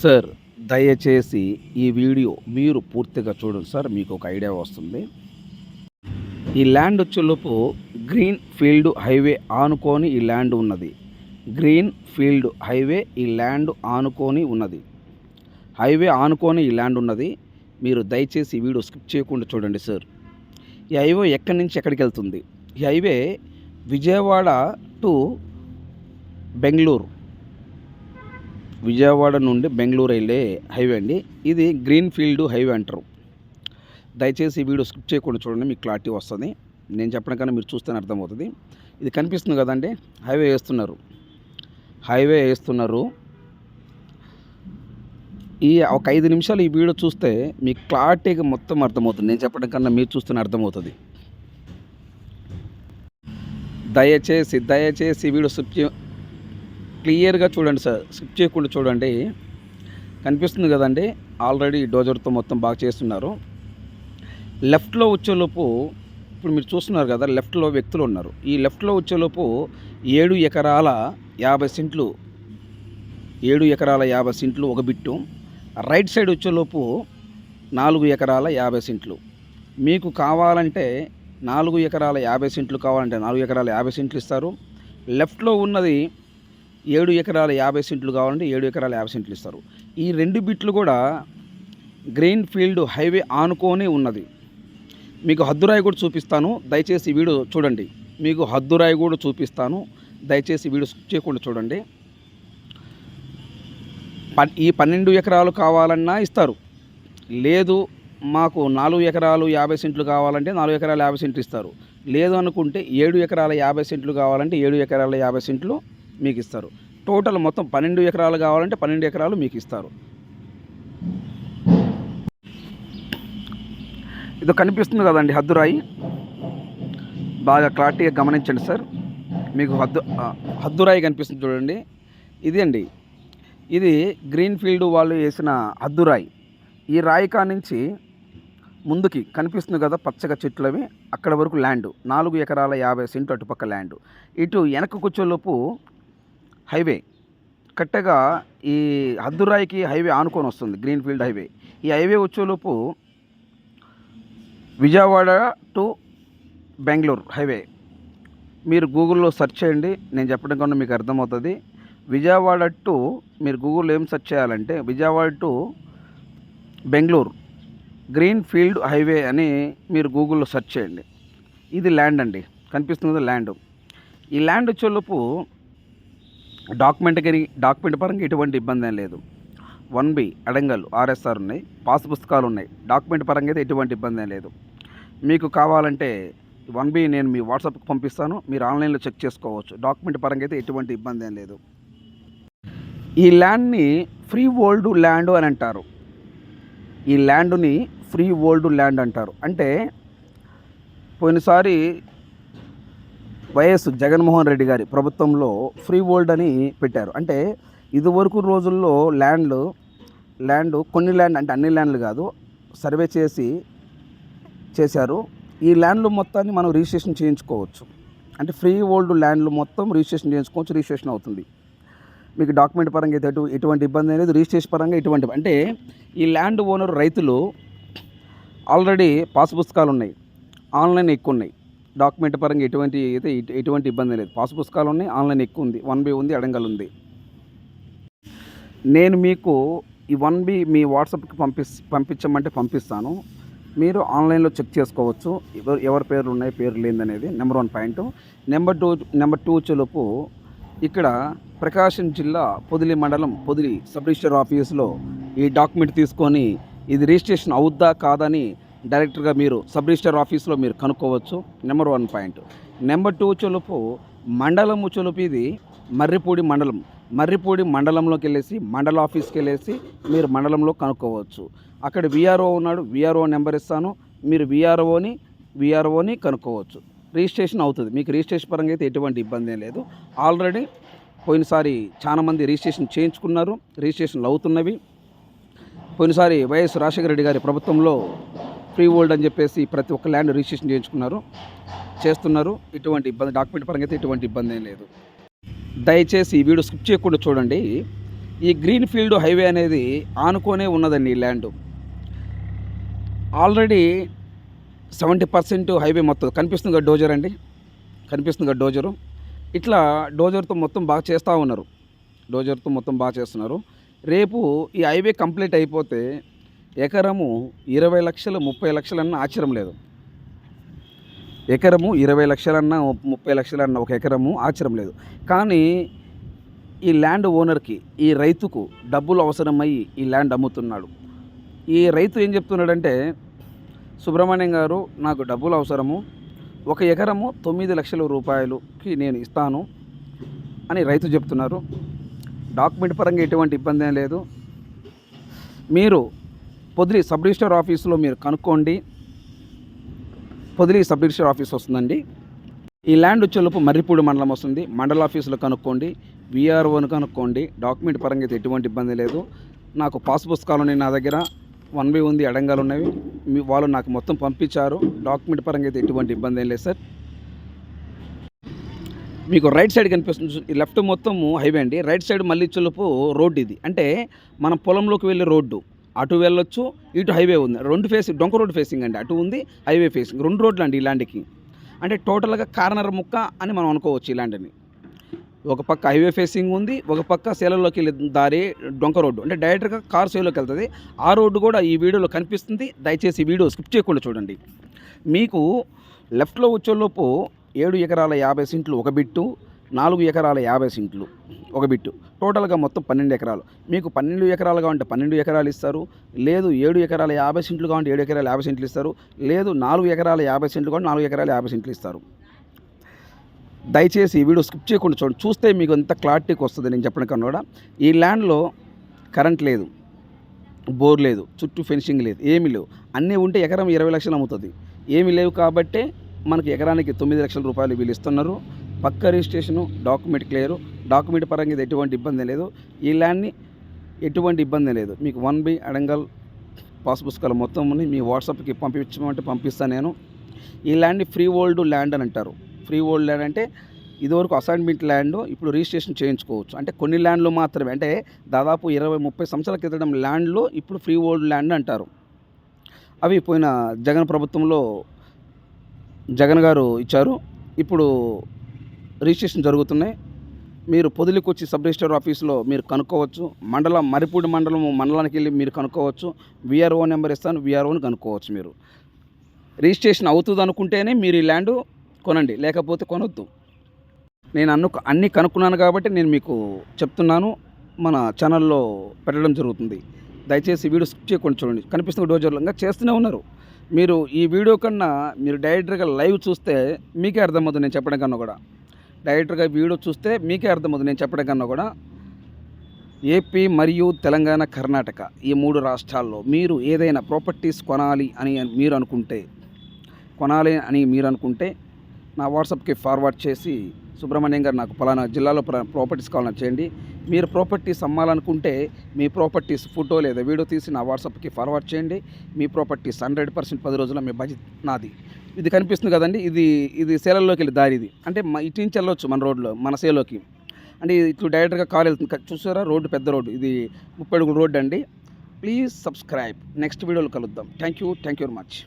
Sir, దయచేసి ఈ video మీరు పూర్తిగా చూడండి సార్. మీకు ఒక ఐడియా వస్తుంది. ఈ ల్యాండ్ వచ్చేలోపు గ్రీన్ ఫీల్డ్ హైవే ఆనుకొని ఈ ల్యాండ్ ఉన్నది. గ్రీన్ ఫీల్డ్ హైవే ఈ ల్యాండ్ ఆనుకొని ఉన్నది. హైవే ఆనుకొని ఈ ల్యాండ్ ఉన్నది. మీరు దయచేసి ఈ వీడియో స్కిప్ చేయకుండా చూడండి సార్. ఈ హైవే ఎక్కడి నుంచి ఎక్కడికి వెళ్తుంది? ఈ హైవే విజయవాడ టు బెంగళూరు, విజయవాడ నుండి బెంగళూరు వెళ్ళే హైవే అండి. ఇది గ్రీన్ ఫీల్డ్ హైవే అంటారు. దయచేసి ఈ వీడియో స్కిప్ చేయకుండా చూడండి, మీకు క్లారిటీ వస్తుంది. నేను చెప్పడం కన్నా మీరు చూస్తేనే అర్థమవుతుంది. ఇది కనిపిస్తుంది కదండి, హైవే వేస్తున్నారు. ఈ ఒక 5 నిమిషాలు ఈ వీడియో చూస్తే మీకు క్లారిటీగా మొత్తం అర్థమవుతుంది. నేను చెప్పడం కన్నా మీరు చూస్తేనే అర్థమవుతుంది. దయచేసి ఈ వీడియో క్లియర్గా చూడండి సార్, స్కిప్ చేయకుండా చూడండి. కనిపిస్తుంది కదండి, ఆల్రెడీ డోజర్తో మొత్తం బాగా చేస్తున్నారు. లెఫ్ట్లో వచ్చేలోపు ఇప్పుడు మీరు చూస్తున్నారు కదా, లెఫ్ట్లో వ్యక్తులు ఉన్నారు. ఈ లెఫ్ట్లో వచ్చేలోపు 7 ఎకరాల 50 సెంట్లు, 7 ఎకరాల 50 సెంట్లు ఒక బిట్టు. రైట్ సైడ్ వచ్చేలోపు 4 ఎకరాల 50 సెంట్లు. మీకు కావాలంటే 4 ఎకరాల 50 సెంట్లు కావాలంటే 4 ఎకరాల 50 సెంట్లు ఇస్తారు. లెఫ్ట్లో ఉన్నది 7 ఎకరాల 50 సెంట్లు కావాలంటే 7 ఎకరాల 50 సెంట్లు ఇస్తారు. ఈ 2 బిట్లు కూడా గ్రీన్ ఫీల్డ్ హైవే ఆనుకొని ఉన్నది. మీకు హద్దురాయి కూడా చూపిస్తాను, దయచేసి ఈ వీడియో చూడండి. మీకు హద్దురాయి కూడా చూపిస్తాను, దయచేసి వీడియో స్కిప్ చేయకుండా చూడండి. ఈ 12 ఎకరాలు కావాలన్నా ఇస్తారు. లేదు మాకు 4 ఎకరాలు 50 సెంట్లు కావాలంటే 4 ఎకరాల 50 సెంట్లు ఇస్తారు. లేదు అనుకుంటే 7 ఎకరాల 50 సెంట్లు కావాలంటే 7 ఎకరాల 50 సెంట్లు మీకు ఇస్తారు. టోటల్ మొత్తం 12 ఎకరాలు కావాలంటే 12 ఎకరాలు మీకు ఇస్తారు. ఇది కనిపిస్తుంది కదండి హద్దురాయి, బాగా క్లారిటీగా గమనించండి సార్. మీకు హద్దురాయి కనిపిస్తుంది చూడండి, ఇది అండి. ఇది గ్రీన్ ఫీల్డ్ వాళ్ళు వేసిన హద్దురాయి. ఈ రాయి కానించి ముందుకి కనిపిస్తుంది కదా పచ్చగా చెట్లవి, అక్కడ వరకు ల్యాండ్ 4 ఎకరాల 50 సెంట్లు అటుపక్క ల్యాండ్. ఇటు వెనక కూర్చోలోపు హైవే కట్టగా ఈ హద్దురాయికి హైవే ఆనుకొని వస్తుంది, గ్రీన్ ఫీల్డ్ హైవే. ఈ హైవే వచ్చేలోపు విజయవాడ టు బెంగళూరు హైవే. మీరు గూగుల్లో సెర్చ్ చేయండి, నేను చెప్పడం కన్నా మీకు అర్థమవుతుంది. విజయవాడ టు మీరు గూగుల్లో ఏం సెర్చ్ చేయాలంటే Vijayawada to Bengaluru green field highway అని మీరు గూగుల్లో సెర్చ్ చేయండి. ఇది ల్యాండ్ అండి, కనిపిస్తుంది ల్యాండ్. ఈ ల్యాండ్ వచ్చేలోపు డాక్యుమెంట్ పరంగా ఎటువంటి ఇబ్బంది ఏం లేదు. 1B అడంగల్ RSR ఉన్నాయి, పాస్ పుస్తకాలు ఉన్నాయి. డాక్యుమెంట్ పరంగా అయితే ఎటువంటి ఇబ్బంది ఏం లేదు. మీకు కావాలంటే 1B నేను మీ వాట్సాప్కి పంపిస్తాను, మీరు ఆన్లైన్లో చెక్ చేసుకోవచ్చు. డాక్యుమెంట్ పరంగా అయితే ఎటువంటి ఇబ్బంది ఏం లేదు. ఈ ల్యాండ్ని ఫ్రీ హోల్డ్ ల్యాండ్ అని అంటారు. ఈ ల్యాండ్ని ఫ్రీ హోల్డ్ ల్యాండ్ అంటారు. అంటే పోయినసారి వైఎస్ జగన్మోహన్ రెడ్డి గారి ప్రభుత్వంలో ఫ్రీ హోల్డ్ అని పెట్టారు. అంటే ఇదివరకు రోజుల్లో ల్యాండ్ కొన్ని ల్యాండ్ అంటే అన్ని ల్యాండ్లు కాదు, సర్వే చేశారు. ఈ ల్యాండ్లు మొత్తాన్ని మనం రిజిస్ట్రేషన్ చేయించుకోవచ్చు. అంటే ఫ్రీ హోల్డ్ ల్యాండ్లు మొత్తం రిజిస్ట్రేషన్ చేయించుకోవచ్చు, రిజిస్ట్రేషన్ అవుతుంది. మీకు డాక్యుమెంట్ పరంగా అయితే ఎటువంటి ఇబ్బంది లేదు, రిజిస్ట్రేషన్ పరంగా ఎటువంటి. అంటే ఈ ల్యాండ్ ఓనర్ రైతులు ఆల్రెడీ పాస్ పుస్తకాలు ఉన్నాయి, ఆన్లైన్ ఎక్కువ ఉన్నాయి. డాక్యుమెంట్ పరంగా ఎటువంటి ఇబ్బంది లేదు. పాస్ పుస్తకాలు ఉన్నాయి, ఆన్లైన్ ఎక్కువ ఉంది, 1B ఉంది, అడంగల్ ఉంది. నేను మీకు ఈ 1B మీ వాట్సాప్కి పంపించమంటే పంపిస్తాను. మీరు ఆన్లైన్లో చెక్ చేసుకోవచ్చు ఎవరి పేర్లు ఉన్నాయి, పేరు లేదనేది. Number 1 point. నెంబర్ 2 వచ్చేలోపు ఇక్కడ ప్రకాశం జిల్లా పొదిలి మండలం పొదిలి సబ్ రిజిస్టర్ ఆఫీసులో ఈ డాక్యుమెంట్ తీసుకొని ఇది రిజిస్ట్రేషన్ అవుద్దా కాదని డైరెక్ట్గా మీరు సబ్ రిజిస్టర్ ఆఫీస్లో మీరు కనుక్కోవచ్చు. Number 1 point. నెంబర్ 2 వచ్చేలోపు మండలం వచ్చేలోపు ఇది మర్రిపూడి మండలంలోకి వెళ్ళేసి మండల ఆఫీస్కి వెళ్ళేసి మీరు మండలంలో కనుక్కోవచ్చు. అక్కడ VRO ఉన్నాడు, VRO నెంబర్ ఇస్తాను, మీరు VROని కనుక్కోవచ్చు. రిజిస్ట్రేషన్ అవుతుంది. మీకు రిజిస్ట్రేషన్ పరంగా అయితే ఎటువంటి ఇబ్బంది లేదు. ఆల్రెడీ పోయినసారి చాలామంది రిజిస్ట్రేషన్ చేయించుకున్నారు, రిజిస్ట్రేషన్లు అవుతున్నవి. పోయినసారి వైఎస్ రాజశేఖర రెడ్డి గారి ప్రభుత్వంలో ఫ్రీ హోల్డ్ అని చెప్పేసి ప్రతి ఒక్క ల్యాండ్ రిజిస్ట్రేషన్ చేస్తున్నారు. ఎటువంటి ఇబ్బంది డాక్యుమెంట్ పరంగా అయితే ఎటువంటి ఇబ్బంది ఏం లేదు. దయచేసి ఈ వీడియో స్కిప్ చేయకుండా చూడండి. ఈ గ్రీన్ ఫీల్డ్ హైవే అనేది ఆనుకొనే ఉన్నదండి ఈ ల్యాండ్. ఆల్రెడీ 70% హైవే మొత్తం కనిపిస్తుంది కదా డోజర్ అండి, కనిపిస్తుంది కదా డోజరు. ఇట్లా డోజర్తో మొత్తం బాగా చేస్తూ ఉన్నారు, డోజర్తో మొత్తం బాగా చేస్తున్నారు. రేపు ఈ హైవే కంప్లీట్ అయిపోతే ఎకరము 20 లక్షలు 30 లక్షలన్నా ఆశ్చర్యం లేదు. ఎకరము 20 లక్షలన్నా 30 లక్షలన్నా ఒక ఎకరము ఆశ్చర్యం లేదు. కానీ ఈ ల్యాండ్ ఓనర్కి, ఈ రైతుకు డబ్బులు అవసరమయ్యి ఈ ల్యాండ్ అమ్ముతున్నాడు. ఈ రైతు ఏం చెప్తున్నాడంటే, సుబ్రహ్మణ్యం గారు నాకు డబ్బులు అవసరము, 1 ఎకరము 9 లక్షల రూపాయలుకి నేను ఇస్తాను అని రైతు చెప్తున్నారు. డాక్యుమెంట్ పరంగా ఎటువంటి ఇబ్బంది ఏం లేదు. మీరు పొదిలి సబ్ రిజిస్టర్ ఆఫీసులో మీరు కనుక్కోండి. పొదిలి సబ్ రిజిస్టర్ ఆఫీస్ వస్తుందండి. ఈ ల్యాండ్ వచ్చేలోపు మర్రిపూడి మండలం వస్తుంది. మండల ఆఫీసులో కనుక్కోండి, విఆర్ఓని కనుక్కోండి. డాక్యుమెంట్ పరంగా అయితే ఎటువంటి ఇబ్బంది లేదు. నాకు పాస్ పుస్తకాలు ఉన్నాయి, నా దగ్గర 1B ఉంది, అడంగాలు ఉన్నవి. వాళ్ళు నాకు మొత్తం పంపించారు. డాక్యుమెంట్ పరంగా అయితే ఎటువంటి ఇబ్బంది ఏం లేదు సార్. మీకు రైట్ సైడ్ కనిపిస్తుంది, ఈ లెఫ్ట్ మొత్తం హైవే అండి. రైట్ సైడ్ మళ్ళీ చెలుపు రోడ్డు ఇది. అంటే మనం పొలంలోకి వెళ్ళే రోడ్డు, అటు వెళ్ళొచ్చు, ఇటు హైవే ఉంది. 2 ఫేసింగ్, డొంక రోడ్ ఫేసింగ్ అండి, అటు ఉంది హైవే ఫేసింగ్. 2 రోడ్లు అండి ఈ ల్యాండ్కి. అంటే టోటల్గా కార్నర్ ముక్క అని మనం అనుకోవచ్చు ఈ ల్యాండ్ని. ఒక పక్క హైవే ఫేసింగ్ ఉంది, ఒక పక్క సేలలోకి వెళ్ళే దారి డొంక రోడ్డు, అంటే డైరెక్ట్గా కార్ సేలోకి వెళ్తుంది. ఆ రోడ్డు కూడా ఈ వీడియోలో కనిపిస్తుంది. దయచేసి ఈ వీడియో స్కిప్ చేయకుండా చూడండి. మీకు లెఫ్ట్లో వచ్చేలోపు 7 ఎకరాల 50 సెంట్లు ఒక బిట్టు, 4 ఎకరాల 50 సెంట్లు ఒక బిట్టు, టోటల్గా మొత్తం 12 ఎకరాలు. మీకు 12 ఎకరాలు కావాలంటే 12 ఎకరాలు ఇస్తారు, లేదు 7 ఎకరాల 50 సెంట్లు కావాలంటే 7 ఎకరాల 50 సెంట్లు ఇస్తారు, లేదు 4 ఎకరాల 50 సెంట్లు కావాలంటే 4 ఎకరాల 50 సెంట్లు ఇస్తారు. దయచేసి ఈ వీడియో స్కిప్ చేయకుండా చూడండి. చూస్తే మీకు ఎంత క్లారిటీకి వస్తుంది నేను చెప్పడం కన్నా కూడా. ఈ ల్యాండ్లో కరెంట్ లేదు, బోర్ లేదు, చుట్టూ ఫెన్సింగ్ లేదు, ఏమీ లేవు. అన్నీ ఉంటే ఎకరం 20 లక్షలు అమ్ముతుంది. ఏమీ లేవు కాబట్టే మనకి ఎకరానికి 9 లక్షల రూపాయలు వీళ్ళు ఇస్తున్నారు. పక్క రిజిస్ట్రేషను, డాక్యుమెంట్ క్లియరు. డాక్యుమెంట్ పరంగా ఇది ఎటువంటి ఇబ్బంది లేదు. ఈ ల్యాండ్ని ఎటువంటి ఇబ్బంది లేదు. మీకు 1B అడంగల్ పాస్ పుస్తకాలు మొత్తం ఉన్నాయి. మీ వాట్సాప్కి పంపించమంటే పంపిస్తాను నేను. ఈ ల్యాండ్ని ఫ్రీ హోల్డ్ ల్యాండ్ అని అంటారు. ఫ్రీ హోల్డ్ ల్యాండ్ అంటే ఇదివరకు అసైన్మెంట్ ల్యాండ్, ఇప్పుడు రిజిస్ట్రేషన్ చేయించుకోవచ్చు. అంటే కొన్ని ల్యాండ్లు మాత్రమే, అంటే దాదాపు 20-30 సంవత్సరాల క్రితం ల్యాండ్లో ఇప్పుడు ఫ్రీ హోల్డ్ ల్యాండ్ అంటారు. అవి పోయిన జగన్ ప్రభుత్వంలో జగన్ గారు ఇచ్చారు. ఇప్పుడు రిజిస్ట్రేషన్ జరుగుతున్నాయి. మీరు పొదిలికి వచ్చి సబ్ రిజిస్టర్ ఆఫీస్లో మీరు కనుక్కోవచ్చు. మర్రిపూడి మండలానికి వెళ్ళి మీరు కనుక్కోవచ్చు. విఆర్ఓ నెంబర్ ఇస్తాను, విఆర్ఓని కనుక్కోవచ్చు. మీరు రిజిస్ట్రేషన్ అవుతుంది అనుకుంటేనే మీరు ఈ ల్యాండ్ కొనండి, లేకపోతే కొనొద్దు. నేను అన్నీ కనుక్కున్నాను కాబట్టి నేను మీకు చెప్తున్నాను, మన ఛానల్లో పెట్టడం జరుగుతుంది. దయచేసి వీడియో స్కిప్ చేయకుండా చూడండి. కనిపిస్తున్న డోజర్లంగా చేస్తూనే ఉన్నారు. మీరు ఈ వీడియో కన్నా మీరు డైరెక్ట్గా లైవ్ చూస్తే మీకే అర్థమవుతుంది నేను చెప్పడం కన్నా కూడా. డైరెక్ట్గా వీడియో చూస్తే మీకే అర్థమవుతుంది నేను చెప్పడం కన్నా కూడా. ఏపీ మరియు తెలంగాణ, కర్ణాటక ఈ 3 రాష్ట్రాల్లో మీరు ఏదైనా ప్రాపర్టీస్ కొనాలి అని మీరు అనుకుంటే నా వాట్సాప్కి ఫార్వర్డ్ చేసి, సుబ్రహ్మణ్యం గారు నాకు పలానా జిల్లాలో ప్రాపర్టీస్ కావాలని చేయండి. మీరు ప్రాపర్టీస్ అమ్మాలనుకుంటే మీ ప్రాపర్టీస్ ఫోటో లేదా వీడియో తీసి నా వాట్సాప్కి ఫార్వర్డ్ చేయండి. మీ ప్రాపర్టీస్ 100% 10 రోజుల్లో మీ బడ్జెట్ నాది. ఇది కనిపిస్తుంది కదండి, ఇది సేలల్లోకి వెళ్ళి దారి. ఇది అంటే ఇటు నుంచి వెళ్ళొచ్చు మన రోడ్లో, మన సేలోకి. అంటే ఇటు డైరెక్ట్గా కార్ వెళ్తుంది. చూసారా రోడ్డు, పెద్ద రోడ్డు. ఇది 30 అడుగుల రోడ్డు అండి. Please subscribe. నెక్స్ట్ వీడియోలో కలుద్దాం. Thank you very much.